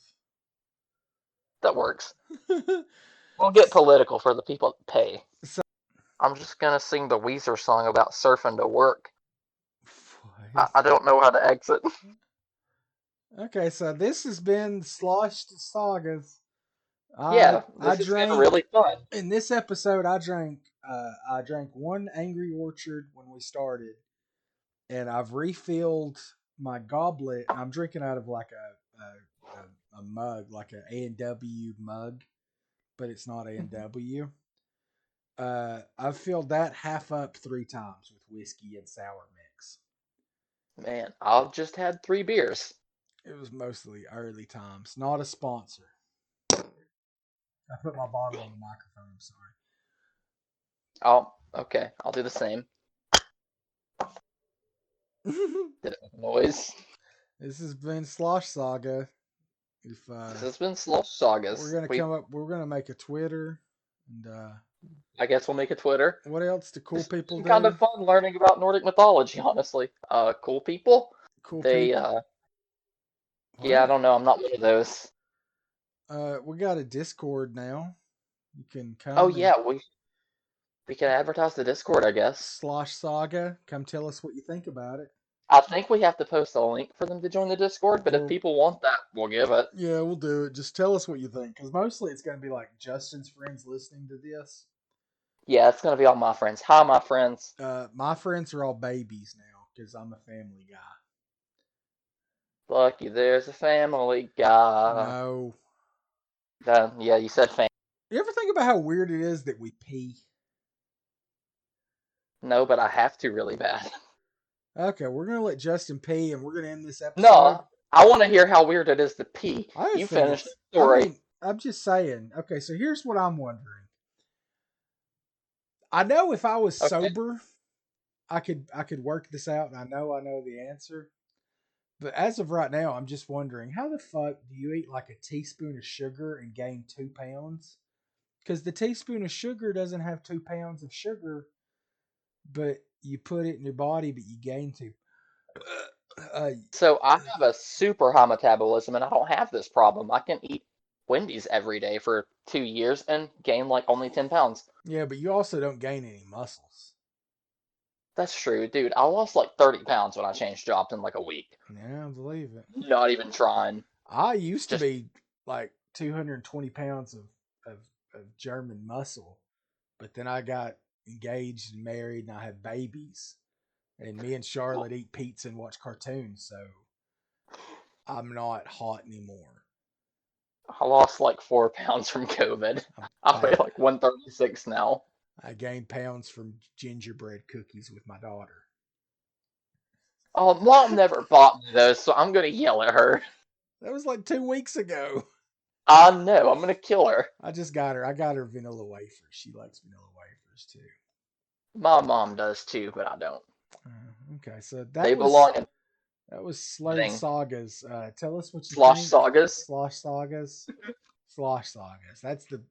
That works. We'll get political for the people that pay. So, I'm just going to sing the Weezer song about surfing to work. what? I don't know how to exit. Okay, so this has been Sloshed Sagas. Yeah, I this has drank been really fun. in this episode. I drank one Angry Orchard when we started, and I've refilled my goblet. I'm drinking out of like a mug, like an A&W mug, but it's not A&W. I've filled that half up 3 times with whiskey and sour mix. Man, I've just had 3 beers. It was mostly early times, not a sponsor. I put my bottle on the microphone. I'm sorry. Oh, okay. I'll do the same. Did it make noise? This has been Slosh Saga. If This has been Slush Sagas. we're gonna make a Twitter, and I guess we'll make a Twitter. what else do cool It's people do? kind of fun learning about Nordic mythology, honestly. Cool people. Cool They people. yeah, I don't know. I'm not one of those. We got a Discord now. You can Oh come and yeah, we can advertise the Discord, I guess. Slosh Saga. Come tell us what you think about it. I think we have to post a link for them to join the Discord, but if Well, people want that, we'll give it. yeah, we'll do it. Just tell us what you think, because mostly it's going to be like Justin's friends listening to this. Yeah, it's gonna be all my friends. Hi, my friends. My friends are all babies now because I'm a family guy. Lucky there's a family guy. No. Yeah, you said fam. You ever think about how weird it is that we pee? No, but I have to really bad. Okay, we're gonna let Justin pee, and we're gonna end this episode. No, I want to hear how weird it is to pee. I You just think finish the it's. I story. mean, I'm just saying. Okay, so here's what I'm wondering. I know if I was Okay. sober, I could work this out, and I know the answer. But as of right now, I'm just wondering how the fuck do you eat like a teaspoon of sugar and gain 2 pounds? Because the teaspoon of sugar doesn't have 2 pounds of sugar, but you put it in your body, but you gain two. Uh, So I have a super high metabolism, and I don't have this problem. I can eat Wendy's every day for 2 years and gain like only 10 pounds. yeah, but you also don't gain any muscles. That's true, dude. I lost like 30 pounds when I changed jobs in like a week. Yeah, I believe it. Not even trying. I used to Just, be like 220 pounds of, of German muscle, but then I got engaged and married and I had babies. And me and Charlotte eat pizza and watch cartoons, so I'm not hot anymore. I lost like 4 pounds from COVID. I'm I weigh fat. like 136 now. I gained pounds from gingerbread cookies with my daughter. Oh, mom never bought me those, so I'm gonna yell at her. That was like 2 weeks ago. I know, I'm gonna kill her. I just got her. I got her vanilla wafers. She likes vanilla wafers too. My mom does too, but I don't. Okay, so They belong in that was Slurred thing. Sagas. Tell us what you Slosh think. sagas. Slosh Sagas. Slosh Sagas. That's the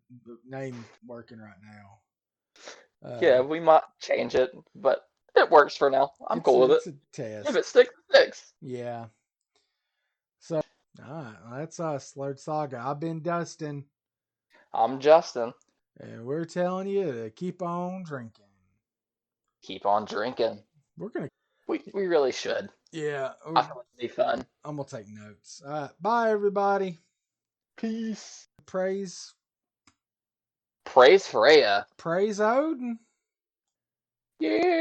name working right now. Yeah, we might change it, but it works for now. I'm cool with it. It's a If test. it sticks, it sticks. Yeah. So, all right, well, that's us, Slurred Saga. I've been Dustin, I'm Justin. and we're telling you to keep on drinking. Keep on drinking. We're gonna, We really should. yeah. I feel like it'd be fun. I'm gonna take notes. All right, bye everybody. Peace. Praise, Praise Freya. praise Odin. Yeah.